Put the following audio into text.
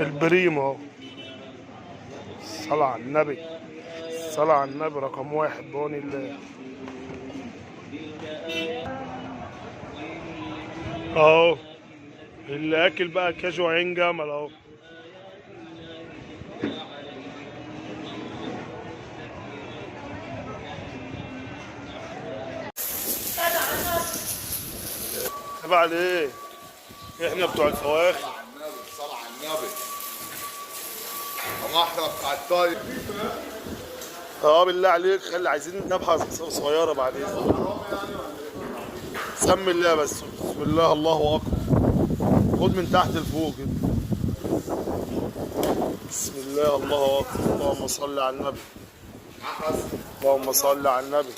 البريمو اهو. صلاة على النبي، صلاة على النبي رقم واحد بعون الله. اهو اللي اكل بقى كاجو عين جمل اهو. تبع عليه احنا بتوع الفواكه. صلاة على النبي. واحدة بتاع الطايف. اه بالله عليك خلي عايزين نبحث صغيرة بعدين. سمي الله بس، بسم الله الله اكبر. خد من تحت لفوق كده. بسم الله الله اكبر. اللهم صل على النبي. اللهم صل على النبي.